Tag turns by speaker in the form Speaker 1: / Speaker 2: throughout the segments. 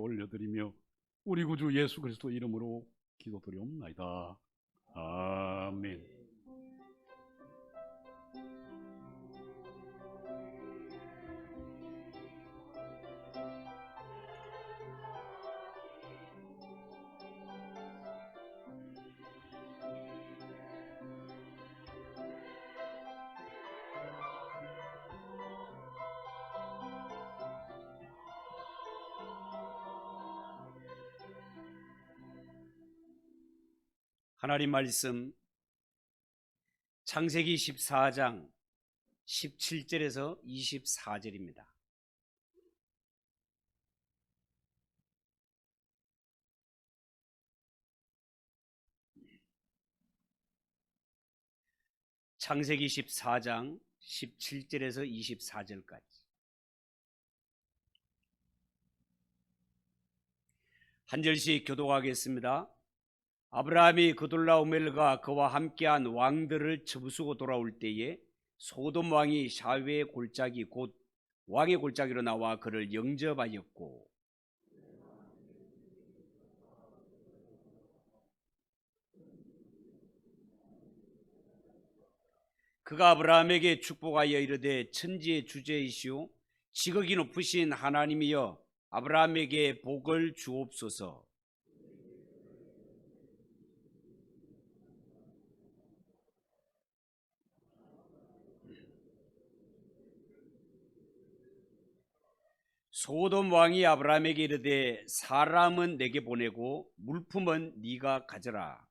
Speaker 1: 올려드리며 우리 구주 예수 그리스도 이름으로 기도드리옵나이다. 아멘.
Speaker 2: 하나님 말씀 창세기 14장 17절에서 24절입니다. 창세기 14장 17절에서 24절까지. 한 절씩 교독하겠습니다. 아브라함이 그돌라오멜과 그와 함께한 왕들을 쳐부수고 돌아올 때에 소돔 왕이 샤웨의 골짜기 곧 왕의 골짜기로 나와 그를 영접하였고, 그가 아브라함에게 축복하여 이르되 천지의 주제이시오 지극히 높으신 하나님이여 아브라함에게 복을 주옵소서. 소돔 왕이 아브라함에게 이르되 사람은 내게 보내고 물품은 네가 가져라.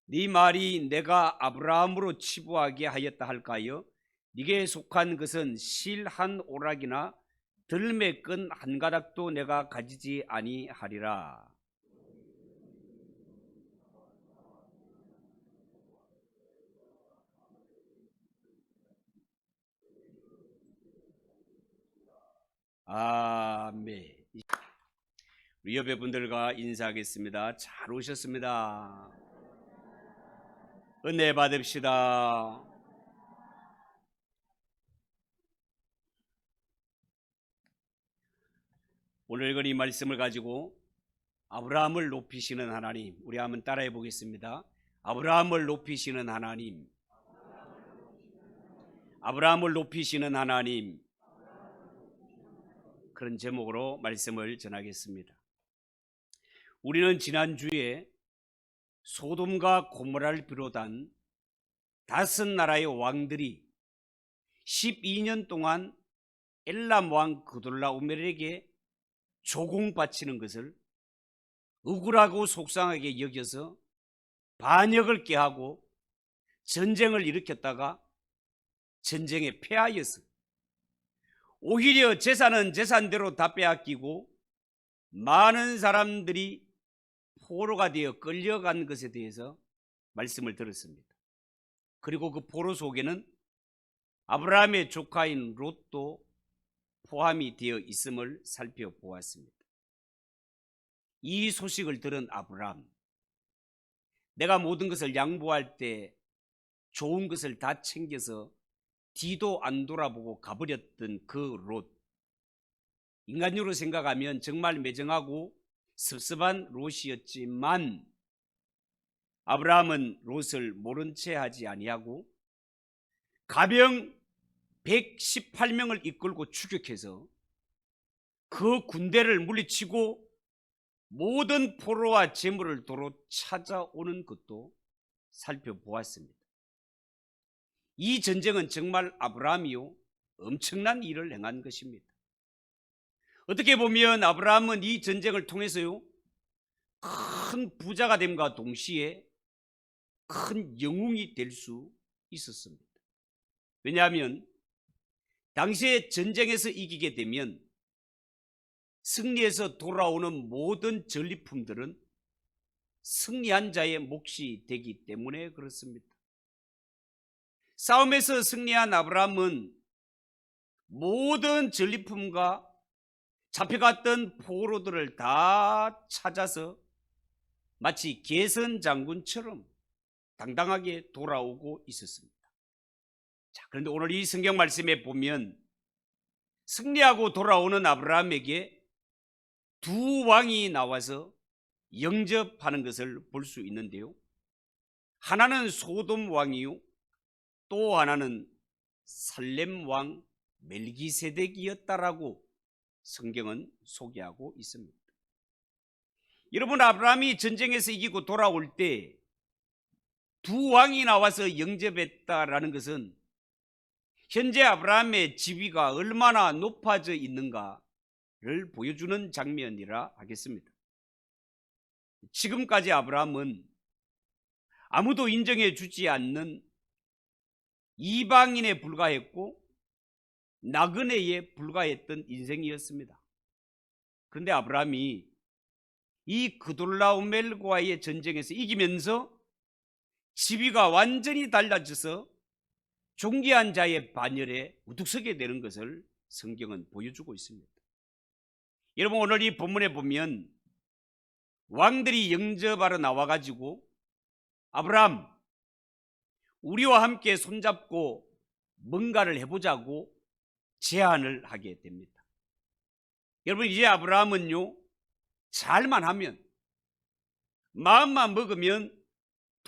Speaker 2: 네 말이 내가 아브라함으로 치부하게 하였다 할까요? 네게 속한 것은 실 한 오락이나 들매 끈 한 가닥도 내가 가지지 아니하리라. 아멘. 우리 옆에 분들과 인사하겠습니다. 잘 오셨습니다. 은혜 받읍시다. 오늘 읽은 이 말씀을 가지고 아브라함을 높이시는 하나님, 우리 한번 따라해 보겠습니다. 아브라함을 높이시는 하나님, 아브라함을 높이시는 하나님, 그런 제목으로 말씀을 전하겠습니다. 우리는 지난주에 소돔과 고모라를 비롯한 5나라의 왕들이 12년 동안 엘람 왕 그돌라오멜에게 조공 바치는 것을 억울하고 속상하게 여겨서 반역을 깨하고 전쟁을 일으켰다가 전쟁에 패하였어. 오히려 재산은 재산대로 다 빼앗기고 많은 사람들이 포로가 되어 끌려간 것에 대해서 말씀을 들었습니다. 그리고 그 포로 속에는 아브라함의 조카인 롯도 포함이 되어 있음을 살펴보았습니다. 이 소식을 들은 아브라함, 내가 모든 것을 양보할 때 좋은 것을 다 챙겨서 뒤도 안 돌아보고 가버렸던 그 롯, 인간적으로 생각하면 정말 매정하고 섭섭한 롯이었지만 아브라함은 롯을 모른 채 하지 아니하고 가병 118명을 이끌고 추격해서 그 군대를 물리치고 모든 포로와 재물을 도로 찾아오는 것도 살펴보았습니다. 이 전쟁은 정말 아브라함이요 엄청난 일을 행한 것입니다. 어떻게 보면 아브라함은 이 전쟁을 통해서요 큰 부자가 됨과 동시에 큰 영웅이 될 수 있었습니다. 왜냐하면 당시에 전쟁에서 이기게 되면 승리해서 돌아오는 모든 전리품들은 승리한 자의 몫이 되기 때문에 그렇습니다. 싸움에서 승리한 아브라함은 모든 전리품과 잡혀갔던 포로들을 다 찾아서 마치 개선 장군처럼 당당하게 돌아오고 있었습니다. 자, 그런데 오늘 이 성경 말씀에 보면 승리하고 돌아오는 아브라함에게 두 왕이 나와서 영접하는 것을 볼 수 있는데요. 하나는 소돔 왕이요, 또 하나는 살렘 왕 멜기세덱이었다라고 성경은 소개하고 있습니다. 여러분, 아브라함이 전쟁에서 이기고 돌아올 때 두 왕이 나와서 영접했다라는 것은 현재 아브라함의 지위가 얼마나 높아져 있는가를 보여주는 장면이라 하겠습니다. 지금까지 아브라함은 아무도 인정해 주지 않는 이방인에 불과했고 나그네에 불과했던 인생이었습니다. 그런데 아브라함이 이 그돌라오멜과의 전쟁에서 이기면서 지위가 완전히 달라져서 존귀한 자의 반열에 우뚝 서게 되는 것을 성경은 보여주고 있습니다. 여러분, 오늘 이 본문에 보면 왕들이 영접하러 나와가지고 아브라함, 우리와 함께 손잡고 뭔가를 해보자고 제안을 하게 됩니다. 여러분, 이제 아브라함은요, 잘만 하면, 마음만 먹으면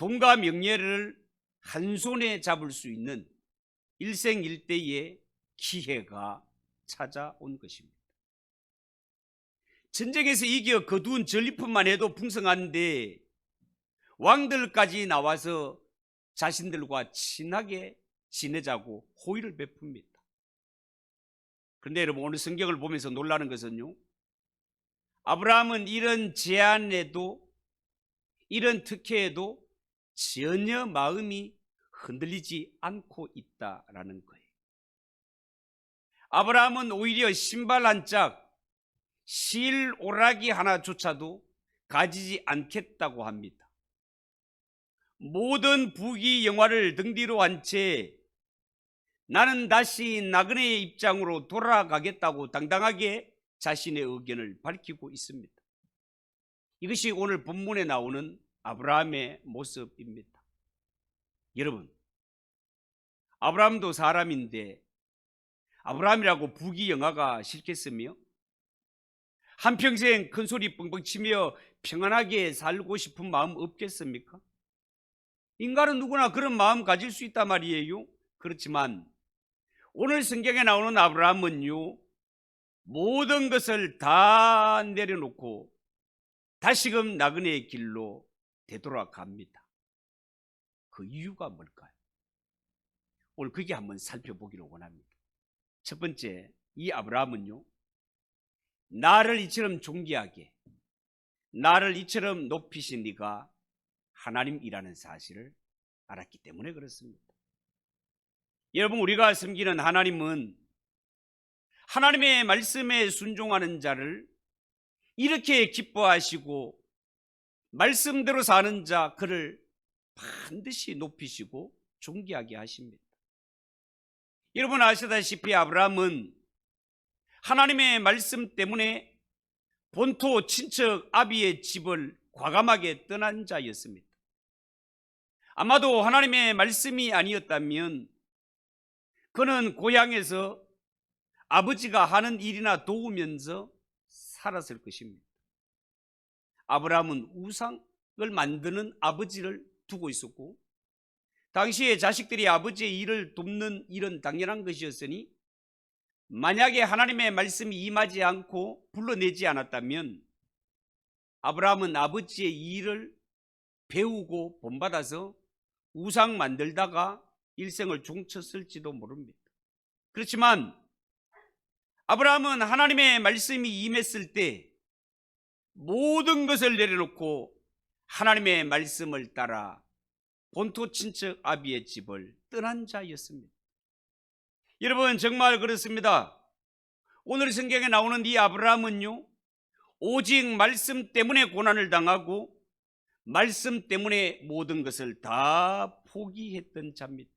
Speaker 2: 돈과 명예를 한 손에 잡을 수 있는 일생일대의 기회가 찾아온 것입니다. 전쟁에서 이겨 거두은 전리품만 해도 풍성한데 왕들까지 나와서 자신들과 친하게 지내자고 호의를 베풉니다. 그런데 여러분, 오늘 성경을 보면서 놀라는 것은요, 아브라함은 이런 제안에도, 이런 특혜에도 전혀 마음이 흔들리지 않고 있다라는 거예요. 아브라함은 오히려 신발 한 짝, 실 오라기 하나조차도 가지지 않겠다고 합니다. 모든 부귀 영화를 등 뒤로 한 채 나는 다시 나그네의 입장으로 돌아가겠다고 당당하게 자신의 의견을 밝히고 있습니다. 이것이 오늘 본문에 나오는 아브라함의 모습입니다. 여러분, 아브라함도 사람인데 아브라함이라고 부귀영화가 싫겠으며 한평생 큰소리 뻥뻥 치며 평안하게 살고 싶은 마음 없겠습니까? 인간은 누구나 그런 마음 가질 수 있단 말이에요. 그렇지만 오늘 성경에 나오는 아브라함은요, 모든 것을 다 내려놓고 다시금 나그네의 길로 되돌아갑니다. 그 이유가 뭘까요? 오늘 그게 한번 살펴보기를 원합니다. 첫 번째, 이 아브라함은요, 나를 이처럼 존귀하게, 나를 이처럼 높이신 네가 하나님이라는 사실을 알았기 때문에 그렇습니다. 여러분, 우리가 섬기는 하나님은 하나님의 말씀에 순종하는 자를 이렇게 기뻐하시고 말씀대로 사는 자, 그를 반드시 높이시고 존귀하게 하십니다. 여러분 아시다시피 아브라함은 하나님의 말씀 때문에 본토 친척 아비의 집을 과감하게 떠난 자였습니다. 아마도 하나님의 말씀이 아니었다면 그는 고향에서 아버지가 하는 일이나 도우면서 살았을 것입니다. 아브라함은 우상을 만드는 아버지를 두고 있었고, 당시에 자식들이 아버지의 일을 돕는 일은 당연한 것이었으니 만약에 하나님의 말씀이 임하지 않고 불러내지 않았다면 아브라함은 아버지의 일을 배우고 본받아서 우상 만들다가 일생을 종쳤을지도 모릅니다. 그렇지만 아브라함은 하나님의 말씀이 임했을 때 모든 것을 내려놓고 하나님의 말씀을 따라 본토 친척 아비의 집을 떠난 자였습니다. 여러분, 정말 그렇습니다. 오늘 성경에 나오는 이 아브라함은요, 오직 말씀 때문에 고난을 당하고 말씀 때문에 모든 것을 다 포기했던 자입니다.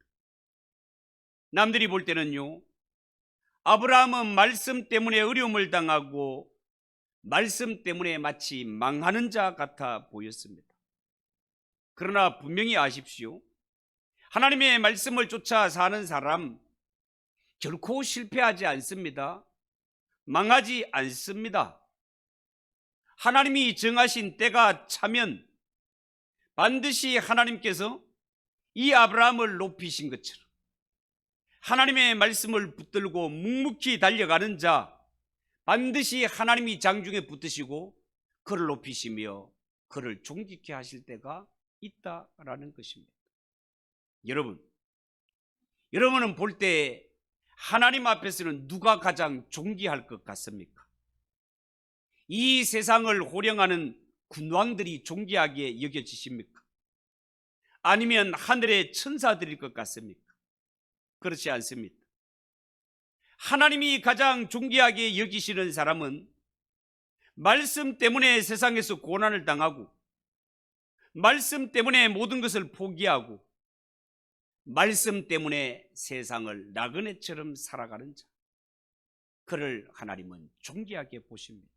Speaker 2: 남들이 볼 때는요, 아브라함은 말씀 때문에 어려움을 당하고 말씀 때문에 마치 망하는 자 같아 보였습니다. 그러나 분명히 아십시오. 하나님의 말씀을 쫓아 사는 사람 결코 실패하지 않습니다. 망하지 않습니다. 하나님이 정하신 때가 차면 반드시 하나님께서 이 아브라함을 높이신 것처럼 하나님의 말씀을 붙들고 묵묵히 달려가는 자 반드시 하나님이 장중에 붙드시고 그를 높이시며 그를 존귀케 하실 때가 있다라는 것입니다. 여러분은 볼 때 하나님 앞에서는 누가 가장 존귀할 것 같습니까? 이 세상을 호령하는 군왕들이 존귀하게 여겨지십니까? 아니면 하늘의 천사들일 것 같습니까? 그렇지 않습니다. 하나님이 가장 존귀하게 여기시는 사람은 말씀 때문에 세상에서 고난을 당하고 말씀 때문에 모든 것을 포기하고 말씀 때문에 세상을 나그네처럼 살아가는 자, 그를 하나님은 존귀하게 보십니다.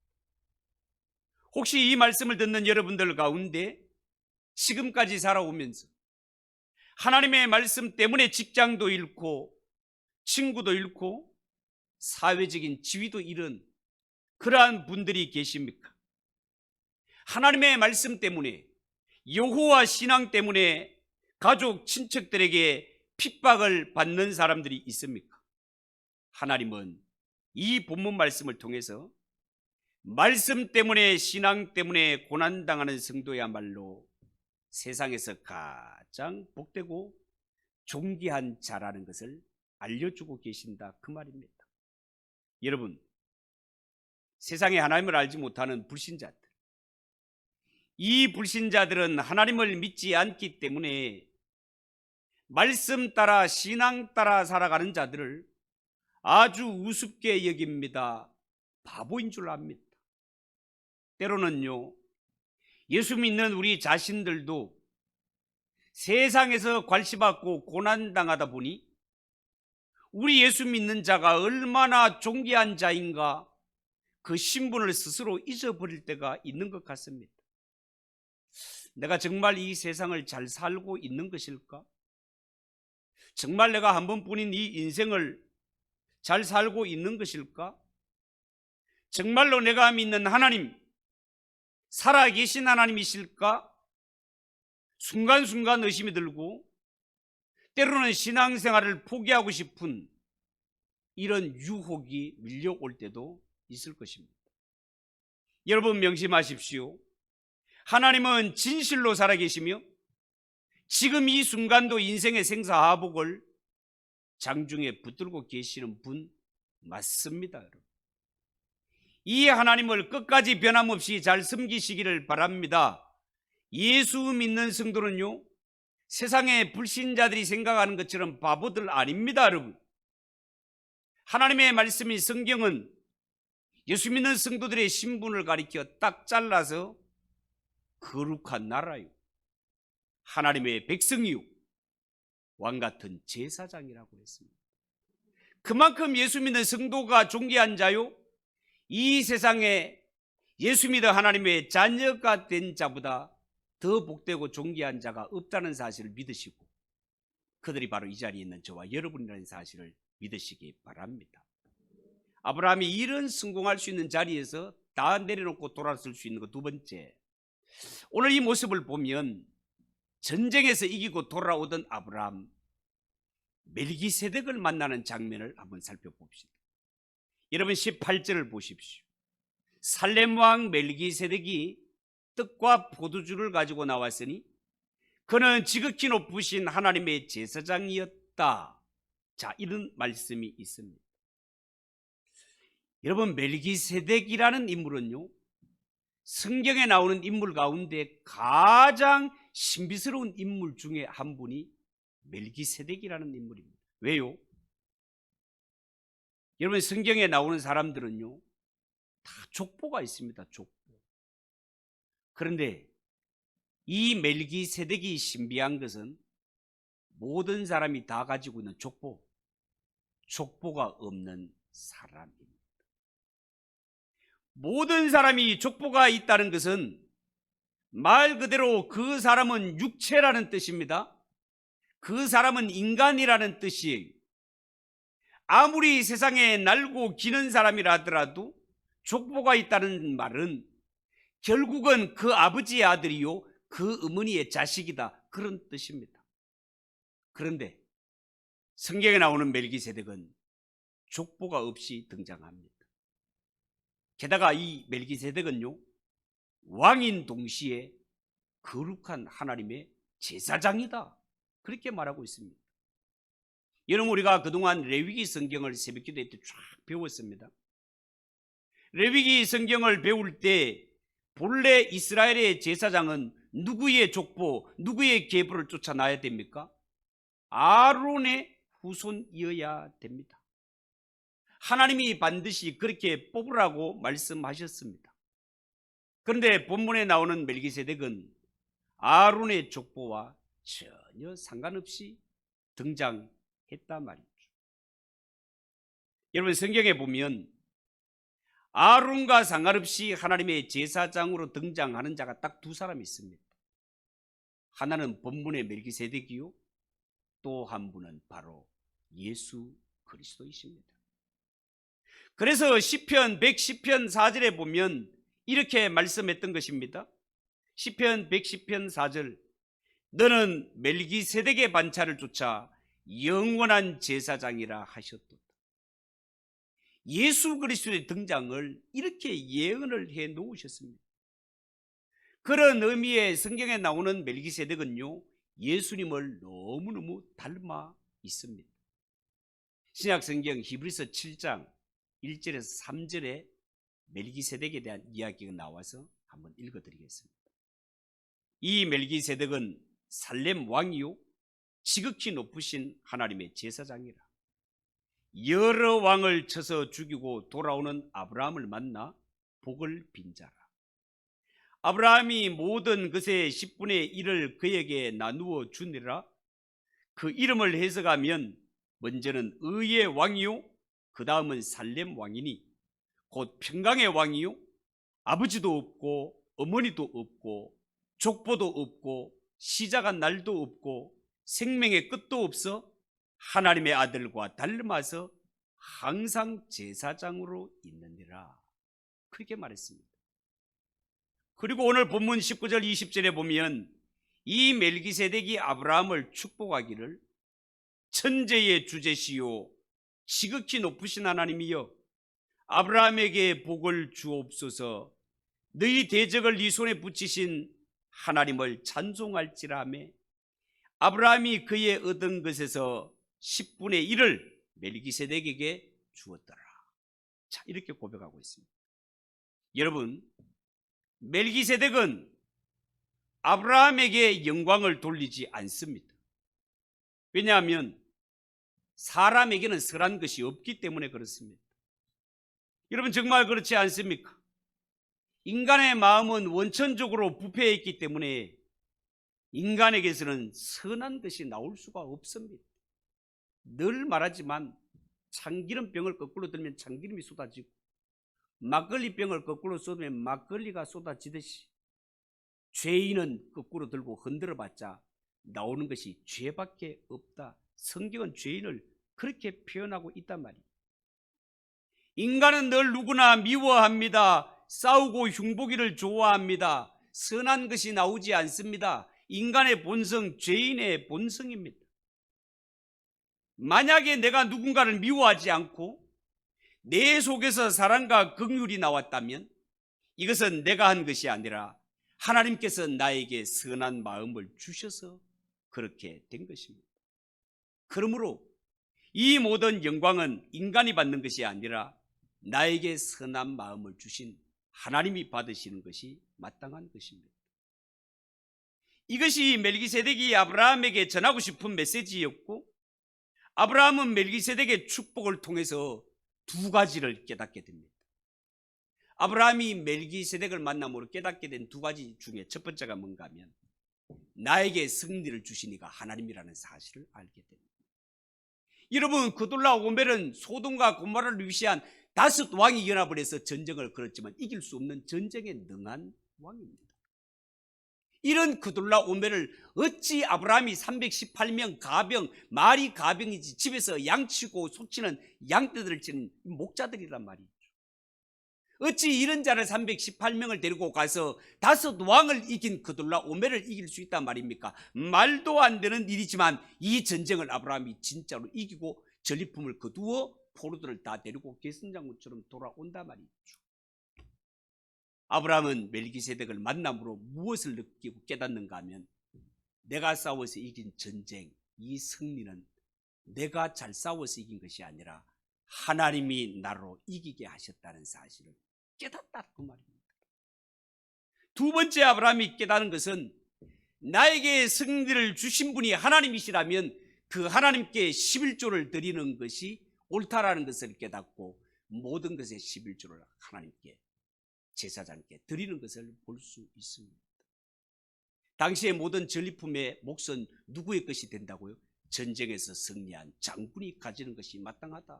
Speaker 2: 혹시 이 말씀을 듣는 여러분들 가운데 지금까지 살아오면서 하나님의 말씀 때문에 직장도 잃고 친구도 잃고 사회적인 지위도 잃은 그러한 분들이 계십니까? 하나님의 말씀 때문에 여호와 신앙 때문에 가족, 친척들에게 핍박을 받는 사람들이 있습니까? 하나님은 이 본문 말씀을 통해서 말씀 때문에 신앙 때문에 고난당하는 성도야말로 세상에서 가장 복되고 존귀한 자라는 것을 알려주고 계신다 그 말입니다. 여러분, 세상에 하나님을 알지 못하는 불신자들, 이 불신자들은 하나님을 믿지 않기 때문에 말씀 따라 신앙 따라 살아가는 자들을 아주 우습게 여깁니다. 바보인 줄 압니다. 때로는요, 예수 믿는 우리 자신들도 세상에서 괄시받고 고난당하다 보니 우리 예수 믿는 자가 얼마나 존귀한 자인가 그 신분을 스스로 잊어버릴 때가 있는 것 같습니다. 내가 정말 이 세상을 잘 살고 있는 것일까? 정말 내가 한 번뿐인 이 인생을 잘 살고 있는 것일까? 정말로 내가 믿는 하나님, 살아계신 하나님이실까? 순간순간 의심이 들고 때로는 신앙생활을 포기하고 싶은 이런 유혹이 밀려올 때도 있을 것입니다. 여러분 명심하십시오. 하나님은 진실로 살아계시며 지금 이 순간도 인생의 생사하복을 장중에 붙들고 계시는 분 맞습니다. 여러분. 이 하나님을 끝까지 변함없이 잘 섬기시기를 바랍니다. 예수 믿는 성도는요, 세상의 불신자들이 생각하는 것처럼 바보들 아닙니다. 여러분, 하나님의 말씀인 성경은 예수 믿는 성도들의 신분을 가리켜 딱 잘라서 거룩한 나라요, 하나님의 백성이요, 왕같은 제사장이라고 했습니다. 그만큼 예수 믿는 성도가 존귀한 자요, 이 세상에 예수 믿어 하나님의 자녀가 된 자보다 더 복되고 존귀한 자가 없다는 사실을 믿으시고 그들이 바로 이 자리에 있는 저와 여러분이라는 사실을 믿으시기 바랍니다. 아브라함이 이런 성공할 수 있는 자리에서 다 내려놓고 돌아설 수 있는 것 두 번째, 오늘 이 모습을 보면 전쟁에서 이기고 돌아오던 아브라함, 멜기세덱을 만나는 장면을 한번 살펴봅시다. 여러분 18절을 보십시오. 살렘 왕 멜기세덱이 떡과 포도주를 가지고 나왔으니 그는 지극히 높으신 하나님의 제사장이었다. 자, 이런 말씀이 있습니다. 여러분, 멜기세덱이라는 인물은요, 성경에 나오는 인물 가운데 가장 신비스러운 인물 중에 한 분이 멜기세덱이라는 인물입니다. 왜요? 여러분, 성경에 나오는 사람들은요, 다 족보가 있습니다. 족보. 그런데 이 멜기세덱이 신비한 것은 모든 사람이 다 가지고 있는 족보가 없는 사람입니다. 모든 사람이 족보가 있다는 것은 말 그대로 그 사람은 육체라는 뜻입니다. 그 사람은 인간이라는 뜻이에요. 아무리 세상에 날고 기는 사람이라 하더라도 족보가 있다는 말은 결국은 그 아버지의 아들이요 그 어머니의 자식이다, 그런 뜻입니다. 그런데 성경에 나오는 멜기세덱은 족보가 없이 등장합니다. 게다가 이 멜기세덱은요 왕인 동시에 거룩한 하나님의 제사장이다, 그렇게 말하고 있습니다. 여러분, 우리가 그동안 레위기 성경을 새벽기도회 때 쫙 배웠습니다. 레위기 성경을 배울 때 본래 이스라엘의 제사장은 누구의 족보, 누구의 계보를 쫓아나야 됩니까? 아론의 후손이어야 됩니다. 하나님이 반드시 그렇게 뽑으라고 말씀하셨습니다. 그런데 본문에 나오는 멜기세덱은 아론의 족보와 전혀 상관없이 등장했단 말이죠. 여러분, 성경에 보면 아론과 상관없이 하나님의 제사장으로 등장하는 자가 딱 두 사람이 있습니다. 하나는 본문의 멜기세덱이요, 또 한 분은 바로 예수 그리스도이십니다. 그래서 시편 110편 4절에 보면 이렇게 말씀했던 것입니다. 시편 110편 4절, 너는 멜기세덱의 반차를 쫓아 영원한 제사장이라 하셨도다. 예수 그리스도의 등장을 이렇게 예언을 해 놓으셨습니다. 그런 의미의 성경에 나오는 멜기세덱은요 예수님을 너무너무 닮아 있습니다. 신약 성경 히브리서 7장 1절에서 3절에 멜기세덱에 대한 이야기가 나와서 한번 읽어드리겠습니다. 이 멜기세덱은 살렘 왕이요 지극히 높으신 하나님의 제사장이라. 여러 왕을 쳐서 죽이고 돌아오는 아브라함을 만나 복을 빈자라. 아브라함이 모든 것의 10분의 1을 그에게 나누어 주니라. 그 이름을 해석하면 먼저는 의의 왕이요 그 다음은 살렘 왕이니 곧 평강의 왕이요 아버지도 없고 어머니도 없고 족보도 없고 시작한 날도 없고 생명의 끝도 없어 하나님의 아들과 닮아서 항상 제사장으로 있느니라, 그렇게 말했습니다. 그리고 오늘 본문 19절 20절에 보면 이 멜기세덱이 아브라함을 축복하기를 천재의 주제시요 지극히 높으신 하나님이여 아브라함에게 복을 주옵소서. 너희 대적을 네 손에 붙이신 하나님을 찬송할지라 하며 아브라함이 그의 얻은 것에서 10분의 1을 멜기세덱에게 주었더라. 자, 이렇게 고백하고 있습니다. 여러분, 멜기세덱은 아브라함에게 영광을 돌리지 않습니다. 왜냐하면 사람에게는 선한 것이 없기 때문에 그렇습니다. 여러분, 정말 그렇지 않습니까? 인간의 마음은 원천적으로 부패해 있기 때문에 인간에게서는 선한 것이 나올 수가 없습니다. 늘 말하지만 참기름병을 거꾸로 들면 참기름이 쏟아지고 막걸리병을 거꾸로 쏟으면 막걸리가 쏟아지듯이 죄인은 거꾸로 들고 흔들어봤자 나오는 것이 죄밖에 없다. 성경은 죄인을 그렇게 표현하고 있단 말이에요. 인간은 늘 누구나 미워합니다. 싸우고 흉보기를 좋아합니다. 선한 것이 나오지 않습니다. 인간의 본성, 죄인의 본성입니다. 만약에 내가 누군가를 미워하지 않고 내 속에서 사랑과 긍휼이 나왔다면 이것은 내가 한 것이 아니라 하나님께서 나에게 선한 마음을 주셔서 그렇게 된 것입니다. 그러므로 이 모든 영광은 인간이 받는 것이 아니라 나에게 선한 마음을 주신 하나님이 받으시는 것이 마땅한 것입니다. 이것이 멜기세덱이 아브라함에게 전하고 싶은 메시지였고, 아브라함은 멜기세덱의 축복을 통해서 두 가지를 깨닫게 됩니다. 아브라함이 멜기세덱을 만남으로 깨닫게 된 두 가지 중에 첫 번째가 뭔가 하면 나에게 승리를 주신 이가 하나님이라는 사실을 알게 됩니다. 여러분, 그돌라 오멜은 소돔과 고모라를 위시한 5 왕이 연합을 해서 전쟁을 걸었지만 이길 수 없는 전쟁에 능한 왕입니다. 이런 그돌라오멜을 어찌 아브라함이 318명 가병, 말이 가병이지 집에서 양치고 소치는 양떼들을 치는 목자들이란 말이죠. 어찌 이런 자를 318명을 데리고 가서 5왕을 이긴 그돌라오멜을 이길 수 있단 말입니까? 말도 안 되는 일이지만 이 전쟁을 아브라함이 진짜로 이기고 전리품을 거두어 포로들을 다 데리고 계승장군처럼 돌아온단 말이죠. 아브라함은 멜기세덱을 만남으로 무엇을 느끼고 깨닫는가 하면, 내가 싸워서 이긴 전쟁, 이 승리는 내가 잘 싸워서 이긴 것이 아니라 하나님이 나로 이기게 하셨다는 사실을 깨닫다 그 말입니다. 두 번째 아브라함이 깨닫는 것은, 나에게 승리를 주신 분이 하나님이시라면 그 하나님께 11조를 드리는 것이 옳다라는 것을 깨닫고 모든 것의 11조를 하나님께, 제사장께 드리는 것을 볼 수 있습니다. 당시의 모든 전리품의 몫은 누구의 것이 된다고요? 전쟁에서 승리한 장군이 가지는 것이 마땅하다.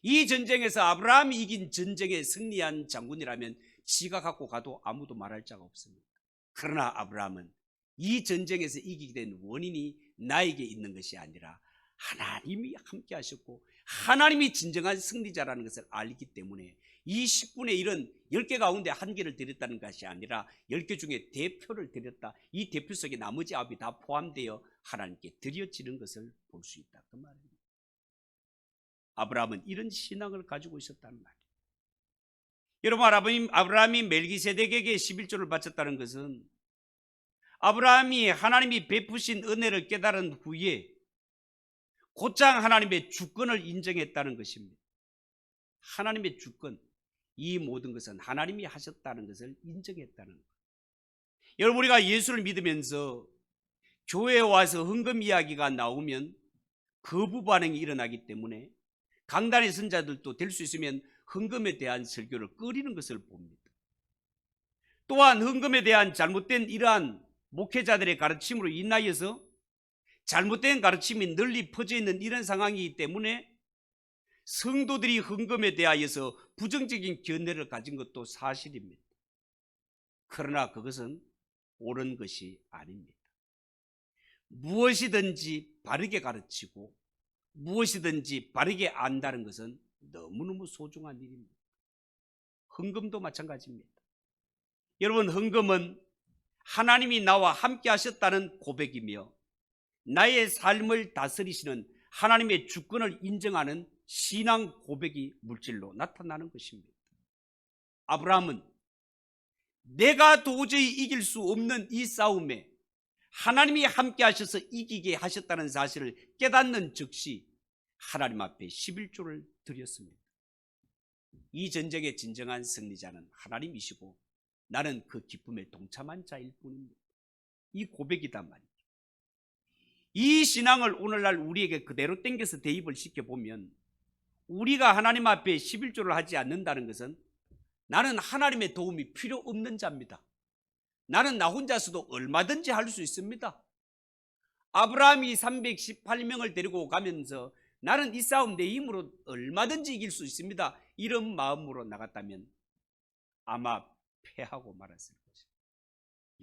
Speaker 2: 이 전쟁에서 아브라함이 이긴 전쟁에 승리한 장군이라면 지가 갖고 가도 아무도 말할 자가 없습니다. 그러나 아브라함은 이 전쟁에서 이기게 된 원인이 나에게 있는 것이 아니라 하나님이 함께 하셨고 하나님이 진정한 승리자라는 것을 알기 때문에 이 10분의 1은 10개 가운데 1개를 드렸다는 것이 아니라 10개 중에 대표를 드렸다. 이 대표 속에 나머지 9이 다 포함되어 하나님께 드려지는 것을 볼 수 있다. 그 말입니다. 아브라함은 이런 신앙을 가지고 있었다는 말이에요. 여러분, 아브라함이 멜기세덱에게 11조를 바쳤다는 것은 아브라함이 하나님이 베푸신 은혜를 깨달은 후에 곧장 하나님의 주권을 인정했다는 것입니다. 하나님의 주권, 이 모든 것은 하나님이 하셨다는 것을 인정했다는 것. 여러분, 우리가 예수를 믿으면서 교회에 와서 헌금 이야기가 나오면 거부 반응이 일어나기 때문에 강단의 선자들도 될 수 있으면 헌금에 대한 설교를 꺼리는 것을 봅니다. 또한 헌금에 대한 잘못된 이러한 목회자들의 가르침으로 인하여서 잘못된 가르침이 널리 퍼져 있는 이런 상황이기 때문에 성도들이 헌금에 대하여서 부정적인 견해를 가진 것도 사실입니다. 그러나 그것은 옳은 것이 아닙니다. 무엇이든지 바르게 가르치고 무엇이든지 바르게 안다는 것은 너무너무 소중한 일입니다. 헌금도 마찬가지입니다. 여러분, 헌금은 하나님이 나와 함께 하셨다는 고백이며 나의 삶을 다스리시는 하나님의 주권을 인정하는 신앙 고백이 물질로 나타나는 것입니다. 아브라함은 내가 도저히 이길 수 없는 이 싸움에 하나님이 함께 하셔서 이기게 하셨다는 사실을 깨닫는 즉시 하나님 앞에 11조를 드렸습니다. 이 전쟁의 진정한 승리자는 하나님이시고 나는 그 기쁨에 동참한 자일 뿐입니다. 이 고백이단 말이죠. 이 신앙을 오늘날 우리에게 그대로 땡겨서 대입을 시켜보면 우리가 하나님 앞에 11조를 하지 않는다는 것은 나는 하나님의 도움이 필요 없는 자입니다. 나는 나 혼자서도 얼마든지 할 수 있습니다. 아브라함이 318명을 데리고 가면서 나는 이 싸움 내 힘으로 얼마든지 이길 수 있습니다. 이런 마음으로 나갔다면 아마 패하고 말았을 것입니다.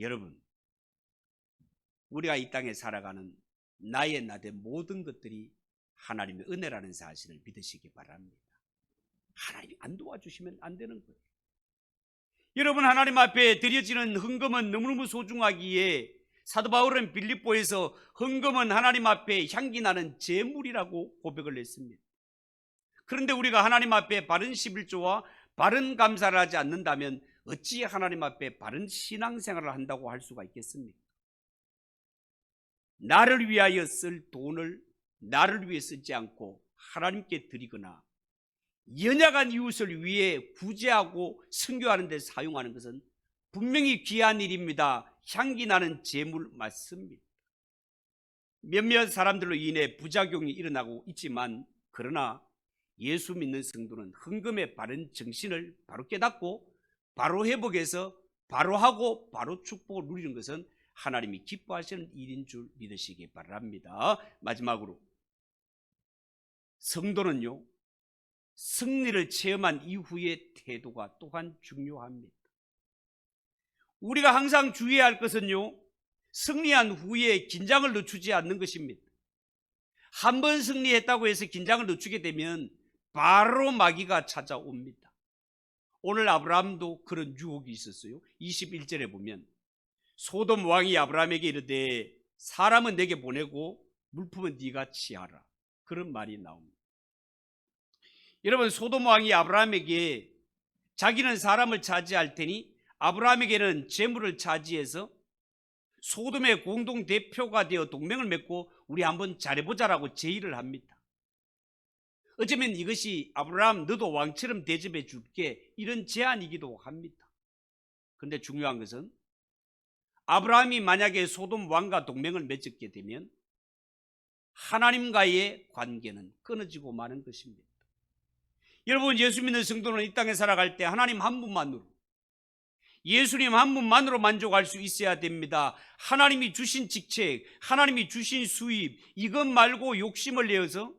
Speaker 2: 여러분, 우리가 이 땅에 살아가는 나의 나대 모든 것들이 하나님의 은혜라는 사실을 믿으시기 바랍니다. 하나님이 안 도와주시면 안 되는 거예요. 여러분, 하나님 앞에 드려지는 헌금은 너무너무 소중하기에 사도 바울은 빌립보에서 헌금은 하나님 앞에 향기 나는 제물이라고 고백을 했습니다. 그런데 우리가 하나님 앞에 바른 11조와 바른 감사를 하지 않는다면 어찌 하나님 앞에 바른 신앙생활을 한다고 할 수가 있겠습니까? 나를 위하여 쓸 돈을 나를 위해 쓰지 않고 하나님께 드리거나 연약한 이웃을 위해 구제하고 선교하는 데 사용하는 것은 분명히 귀한 일입니다. 향기 나는 제물 맞습니다. 몇몇 사람들로 인해 부작용이 일어나고 있지만 그러나 예수 믿는 성도는 헌금의 바른 정신을 바로 깨닫고 바로 회복해서 바로 하고 바로 축복을 누리는 것은 하나님이 기뻐하시는 일인 줄 믿으시기 바랍니다. 마지막으로 성도는요, 승리를 체험한 이후의 태도가 또한 중요합니다. 우리가 항상 주의해야 할 것은요, 승리한 후에 긴장을 늦추지 않는 것입니다. 한 번 승리했다고 해서 긴장을 늦추게 되면 바로 마귀가 찾아옵니다. 오늘 아브라함도 그런 유혹이 있었어요. 21절에 보면 소돔 왕이 아브라함에게 이르되 사람은 내게 보내고 물품은 네가 취하라, 그런 말이 나옵니다. 여러분, 소돔 왕이 아브라함에게 자기는 사람을 차지할 테니 아브라함에게는 재물을 차지해서 소돔의 공동 대표가 되어 동맹을 맺고 우리 한번 잘해보자라고 제의를 합니다. 어쩌면 이것이 아브라함 너도 왕처럼 대접해 줄게, 이런 제안이기도 합니다. 그런데 중요한 것은 아브라함이 만약에 소돔 왕과 동맹을 맺게 되면 하나님과의 관계는 끊어지고 마는 것입니다. 여러분, 예수 믿는 성도는 이 땅에 살아갈 때 하나님 한 분만으로, 예수님 한 분만으로 만족할 수 있어야 됩니다. 하나님이 주신 직책, 하나님이 주신 수입, 이것 말고 욕심을 내어서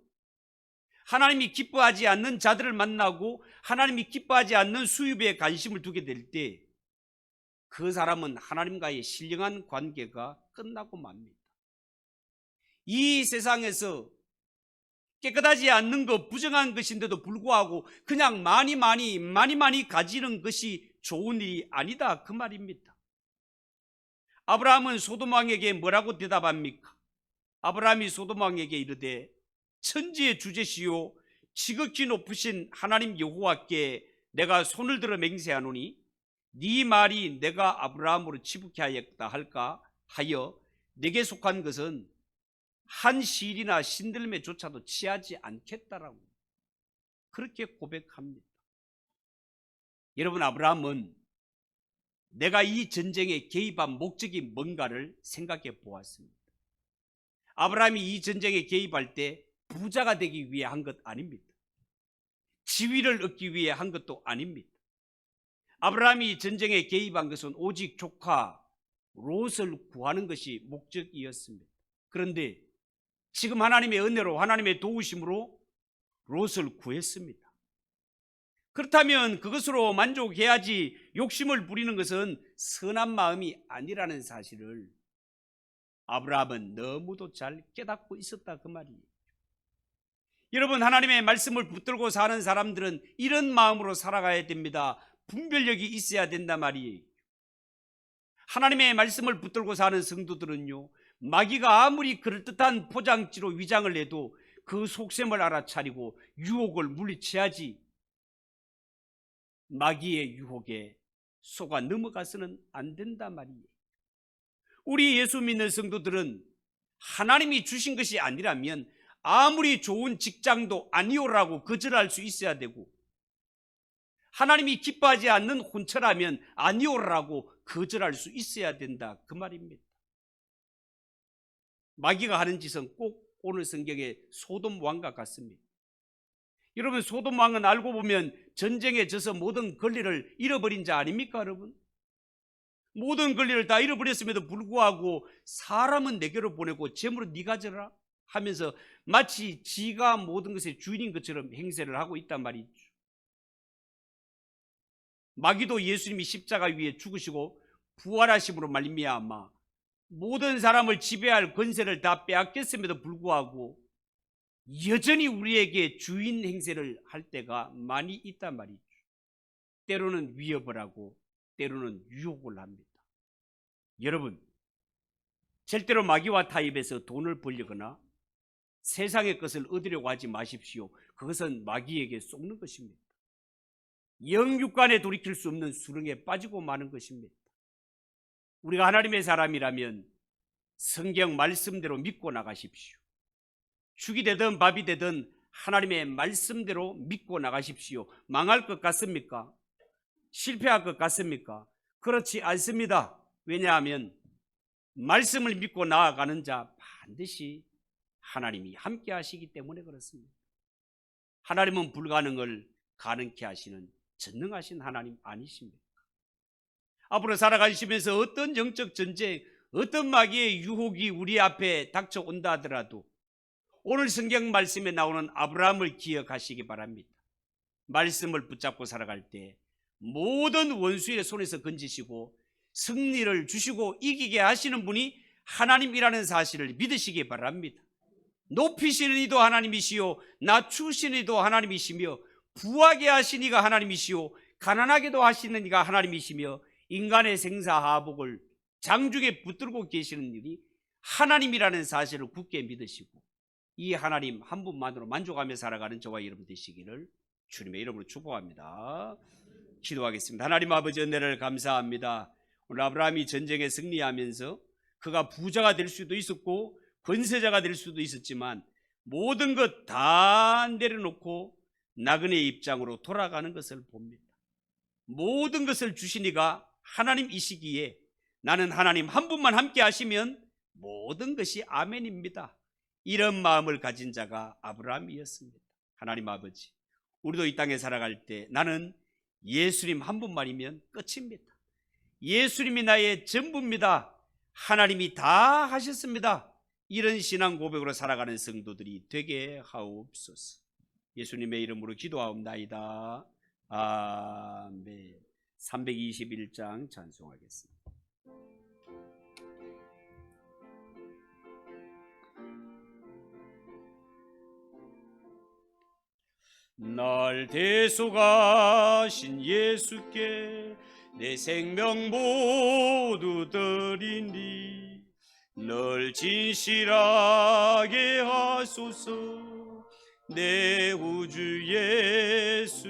Speaker 2: 하나님이 기뻐하지 않는 자들을 만나고 하나님이 기뻐하지 않는 수입에 관심을 두게 될 때 그 사람은 하나님과의 신령한 관계가 끝나고 맙니다. 이 세상에서 깨끗하지 않는 것, 부정한 것인데도 불구하고 그냥 많이 가지는 것이 좋은 일이 아니다, 그 말입니다. 아브라함은 소돔 왕에게 뭐라고 대답합니까? 아브라함이 소돔 왕에게 이르되 천지의 주제시요 지극히 높으신 하나님 여호와께 내가 손을 들어 맹세하노니 네 말이 내가 아브라함으로 치부케 하였다 할까 하여 내게 속한 것은 한 실이나 신들매조차도 취하지 않겠다라고 그렇게 고백합니다. 여러분, 아브라함은 내가 이 전쟁에 개입한 목적이 뭔가를 생각해 보았습니다. 아브라함이 이 전쟁에 개입할 때 부자가 되기 위해 한 것 아닙니다. 지위를 얻기 위해 한 것도 아닙니다. 아브라함이 전쟁에 개입한 것은 오직 조카 롯을 구하는 것이 목적이었습니다. 그런데 지금 하나님의 은혜로, 하나님의 도우심으로 롯을 구했습니다. 그렇다면 그것으로 만족해야지 욕심을 부리는 것은 선한 마음이 아니라는 사실을 아브라함은 너무도 잘 깨닫고 있었다, 그 말이에요. 여러분, 하나님의 말씀을 붙들고 사는 사람들은 이런 마음으로 살아가야 됩니다. 분별력이 있어야 된단 말이에요. 하나님의 말씀을 붙들고 사는 성도들은요, 마귀가 아무리 그럴듯한 포장지로 위장을 해도 그 속셈을 알아차리고 유혹을 물리쳐야지 마귀의 유혹에 속아 넘어가서는 안 된단 말이에요. 우리 예수 믿는 성도들은 하나님이 주신 것이 아니라면 아무리 좋은 직장도 아니오라고 거절할 수 있어야 되고, 하나님이 기뻐하지 않는 혼처라면 아니오라고 거절할 수 있어야 된다, 그 말입니다. 마귀가 하는 짓은 꼭 오늘 성경의 소돔 왕과 같습니다. 여러분, 소돔 왕은 알고 보면 전쟁에 져서 모든 권리를 잃어버린 자 아닙니까, 여러분? 모든 권리를 다 잃어버렸음에도 불구하고 사람은 내게로 보내고 재물은 네가 져라 하면서 마치 지가 모든 것의 주인인 것처럼 행세를 하고 있단 말이죠. 마귀도 예수님이 십자가 위에 죽으시고 부활하심으로 말미암아 모든 사람을 지배할 권세를 다 빼앗겼음에도 불구하고 여전히 우리에게 주인 행세를 할 때가 많이 있단 말이죠. 때로는 위협을 하고 때로는 유혹을 합니다. 여러분, 절대로 마귀와 타협해서 돈을 벌려거나 세상의 것을 얻으려고 하지 마십시오. 그것은 마귀에게 속는 것입니다. 영육간에 돌이킬 수 없는 수렁에 빠지고 마는 것입니다. 우리가 하나님의 사람이라면 성경 말씀대로 믿고 나가십시오. 죽이 되든 밥이 되든 하나님의 말씀대로 믿고 나가십시오. 망할 것 같습니까? 실패할 것 같습니까? 그렇지 않습니다. 왜냐하면 말씀을 믿고 나아가는 자 반드시 하나님이 함께 하시기 때문에 그렇습니다. 하나님은 불가능을 가능케 하시는 전능하신 하나님 아니십니까? 앞으로 살아가시면서 어떤 영적 전쟁, 어떤 마귀의 유혹이 우리 앞에 닥쳐온다 하더라도 오늘 성경 말씀에 나오는 아브라함을 기억하시기 바랍니다. 말씀을 붙잡고 살아갈 때 모든 원수의 손에서 건지시고 승리를 주시고 이기게 하시는 분이 하나님이라는 사실을 믿으시기 바랍니다. 높이시는 이도 하나님이시요 낮추시는 이도 하나님이시며 부하게 하신 이가 하나님이시요 가난하게도 하시는 이가 하나님이시며 인간의 생사하복을 장중에 붙들고 계시는 일이 하나님이라는 사실을 굳게 믿으시고 이 하나님 한 분만으로 만족하며 살아가는 저와 여러분 되시기를 주님의 이름으로 축복합니다. 기도하겠습니다. 하나님 아버지 은혜를 감사합니다. 오늘 아브라함이 전쟁에 승리하면서 그가 부자가 될 수도 있었고 권세자가 될 수도 있었지만 모든 것 다 내려놓고 나그네의 입장으로 돌아가는 것을 봅니다. 모든 것을 주신 이가 하나님이시기에 나는 하나님 한 분만 함께 하시면 모든 것이 아멘입니다. 이런 마음을 가진 자가 아브라함이었습니다. 하나님 아버지, 우리도 이 땅에 살아갈 때 나는 예수님 한 분만이면 끝입니다. 예수님이 나의 전부입니다. 하나님이 다 하셨습니다. 이런 신앙 고백으로 살아가는 성도들이 되게 하옵소서. 예수님의 이름으로 기도하옵나이다. 아멘. 321장 찬송하겠습니다. 날 대속하신 예수께 내 생명 모두 드리니 널 진실하게 하소서. 내 우주 예수